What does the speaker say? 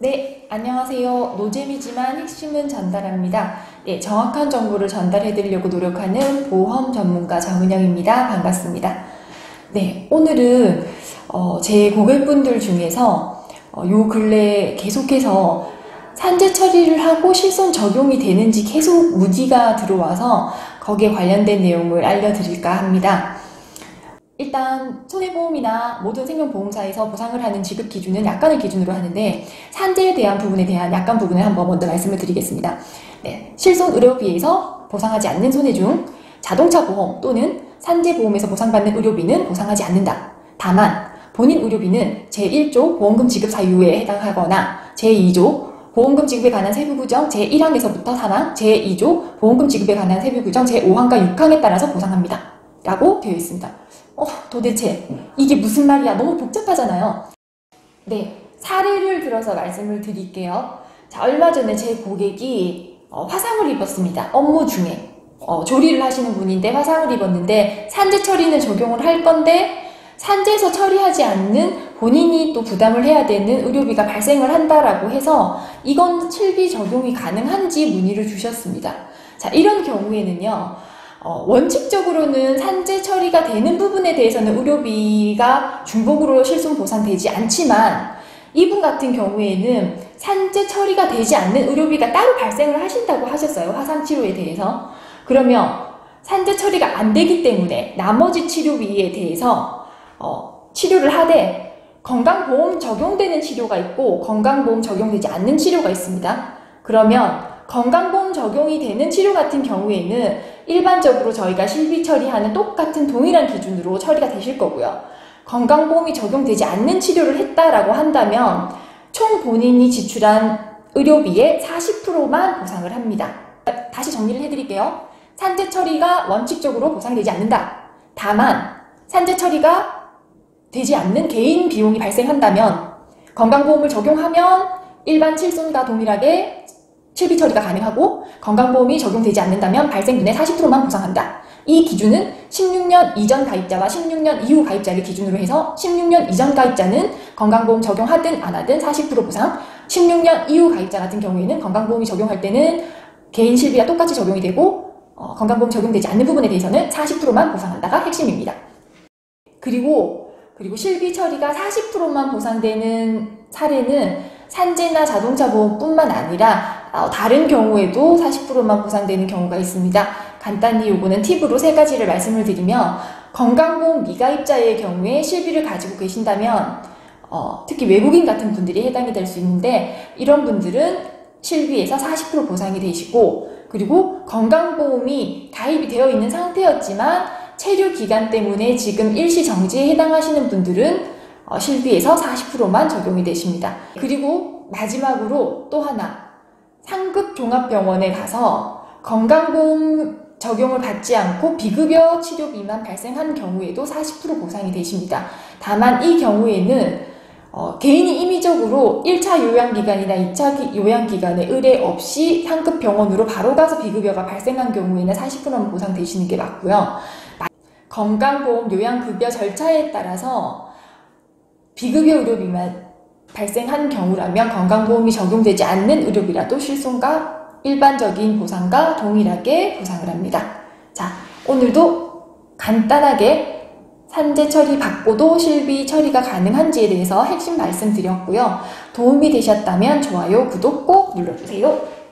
네, 안녕하세요. 노잼이지만 핵심은 전달합니다. 네, 정확한 정보를 전달해드리려고 노력하는 보험 전문가 정은영입니다. 반갑습니다. 네, 오늘은 제 고객분들 중에서 요 근래 계속해서 산재 처리를 하고 실손 적용이 되는지 계속 문의가 들어와서 거기에 관련된 내용을 알려드릴까 합니다. 일단 손해보험이나 모든 생명보험사에서 보상을 하는 지급 기준은 약관을 기준으로 하는데 산재에 대한 부분에 대한 약관 부분을 한번 먼저 말씀을 드리겠습니다. 네, 실손 의료비에서 보상하지 않는 손해 중 자동차 보험 또는 산재보험에서 보상받는 의료비는 보상하지 않는다. 다만 본인 의료비는 제1조 보험금 지급 사유에 해당하거나 제2조 보험금 지급에 관한 세부 규정 제1항에서부터 4항, 제2조 보험금 지급에 관한 세부 규정 제5항과 6항에 따라서 보상합니다. 라고 되어 있습니다. 도대체 이게 무슨 말이야? 너무 복잡하잖아요. 네, 사례를 들어서 말씀을 드릴게요. 자, 얼마 전에 제 고객이 화상을 입었습니다. 업무 중에 조리를 하시는 분인데 화상을 입었는데 산재 처리는 적용을 할 건데 산재에서 처리하지 않는 본인이 또 부담을 해야 되는 의료비가 발생을 한다라고 해서 이건 실비 적용이 가능한지 문의를 주셨습니다. 자, 이런 경우에는요. 원칙적으로는 산재 처리가 되는 부분에 대해서는 의료비가 중복으로 실손 보상되지 않지만 이분 같은 경우에는 산재 처리가 되지 않는 의료비가 따로 발생을 하신다고 하셨어요. 화상치료에 대해서. 그러면 산재 처리가 안 되기 때문에 나머지 치료비에 대해서 치료를 하되 건강보험 적용되는 치료가 있고 건강보험 적용되지 않는 치료가 있습니다. 그러면 건강보험 적용이 되는 치료 같은 경우에는 일반적으로 저희가 실비 처리하는 똑같은 동일한 기준으로 처리가 되실 거고요. 건강보험이 적용되지 않는 치료를 했다라고 한다면 총 본인이 지출한 의료비의 40%만 보상을 합니다. 다시 정리를 해드릴게요. 산재 처리가 원칙적으로 보상되지 않는다. 다만 산재 처리가 되지 않는 개인 비용이 발생한다면 건강보험을 적용하면 일반 실손과 동일하게 실비 처리가 가능하고 건강보험이 적용되지 않는다면 발생분의 40%만 보상한다. 이 기준은 16년 이전 가입자와 16년 이후 가입자를 기준으로 해서 16년 이전 가입자는 건강보험 적용하든 안 하든 40% 보상, 16년 이후 가입자 같은 경우에는 건강보험이 적용할 때는 개인 실비와 똑같이 적용이 되고 건강보험 적용되지 않는 부분에 대해서는 40%만 보상한다가 핵심입니다. 그리고 실비 처리가 40%만 보상되는 사례는 산재나 자동차 보험뿐만 아니라 다른 경우에도 40%만 보상되는 경우가 있습니다. 간단히 요거는 팁으로 3가지를 말씀을 드리면 건강보험 미가입자의 경우에 실비를 가지고 계신다면 특히 외국인 같은 분들이 해당이 될 수 있는데 이런 분들은 실비에서 40% 보상이 되시고 그리고 건강보험이 가입이 되어 있는 상태였지만 체류 기간 때문에 지금 일시 정지에 해당하시는 분들은 실비에서 40%만 적용이 되십니다. 그리고 마지막으로 또 하나 상급 종합병원에 가서 건강보험 적용을 받지 않고 비급여 치료비만 발생한 경우에도 40% 보상이 되십니다. 다만 이 경우에는 개인이 임의적으로 1차 요양기간이나 2차 요양기간에 의뢰 없이 상급 병원으로 바로 가서 비급여가 발생한 경우에는 40%만 보상되시는 게 맞고요. 건강보험 요양급여 절차에 따라서 비급여 의료비만 발생한 경우라면 건강보험이 적용되지 않는 의료비라도 실손과 일반적인 보상과 동일하게 보상을 합니다. 자, 오늘도 간단하게 산재 처리 받고도 실비 처리가 가능한지에 대해서 핵심 말씀드렸고요. 도움이 되셨다면 좋아요, 구독 꼭 눌러주세요.